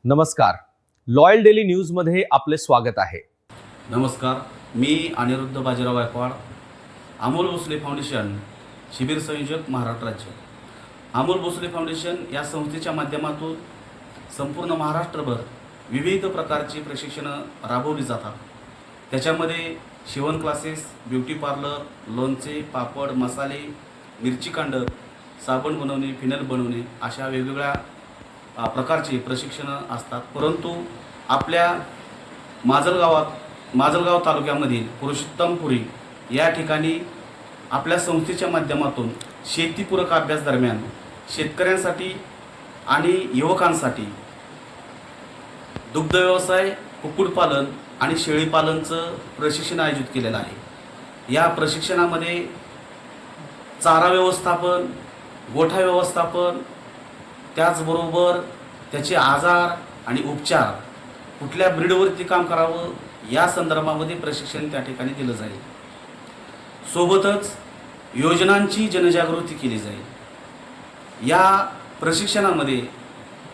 नमस्कार. Loyal daily न्यूजमध्ये आपले स्वागत आहे. नमस्कार, मी अनिरुद्ध बाजीराव गायकवाड, अमोल भोसले फाउंडेशन शिबिर संयोजक महाराष्ट्र राज्य. अमोल भोसले फाउंडेशन या संस्थेच्या माध्यमातून संपूर्ण महाराष्ट्रभर विविध प्रकारची प्रशिक्षणं राबवली जातात. त्याच्यामध्ये शिवण क्लासेस, ब्युटी पार्लर, लोणचे, पापड, मसाले, मिरची कांड, साबण बनवणे, फिनल बनवणे अशा वेगवेगळ्या प्रकारची प्रशिक्षणं असतात. परंतु आपल्या माजलगाव तालुक्यामधील पुरुषोत्तमपुरी या ठिकाणी आपल्या संस्थेच्या माध्यमातून शेतीपूरक अभ्यास दरम्यान शेतकऱ्यांसाठी आणि युवकांसाठी दुग्ध व्यवसाय, कुक्कुटपालन आणि शेळीपालनचं प्रशिक्षण आयोजित केलेलं आहे. या प्रशिक्षणामध्ये चारा व्यवस्थापन, गोठा व्यवस्थापन, त्याचबरोबर त्याचे आजार आणि उपचार, कुठल्या ब्रीडवरती काम करावं या संदर्भामध्ये प्रशिक्षण त्या ठिकाणी दिलं जाईल. सोबतच योजनांची जनजागृती केली जाईल. या प्रशिक्षणामध्ये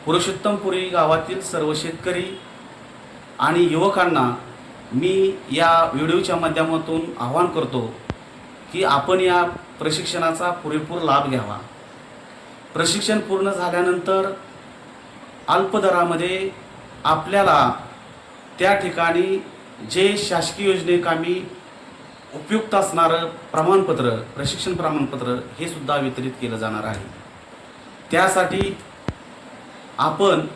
पुरुषोत्तमपुरी गावातील सर्व शेतकरी आणि युवकांना मी या व्हिडिओच्या माध्यमातून आवाहन करतो की आपण या प्रशिक्षणाचा पुरेपूर लाभ घ्यावा. प्रशिक्षण पूर्ण झाल्यानंतर अल्प दरामध्ये आपल्याला त्या ठिकाणी जे शासकीय योजनेकामी उपयुक्त असणारं प्रमाणपत्र, प्रशिक्षण प्रमाणपत्र हे सुद्धा वितरित केलं जाणार आहे. त्यासाठी आपण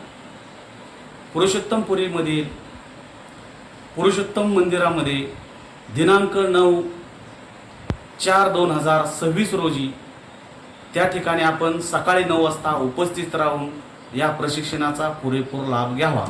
पुरुषोत्तमपुरीमधील पुरुषोत्तम मंदिरामध्ये दिनांक 9/4/2026 रोजी त्या ठिकाणी आपण सकाळी 9 वाजता उपस्थित राहून या प्रशिक्षणाचा पुरेपूर लाभ घ्यावा.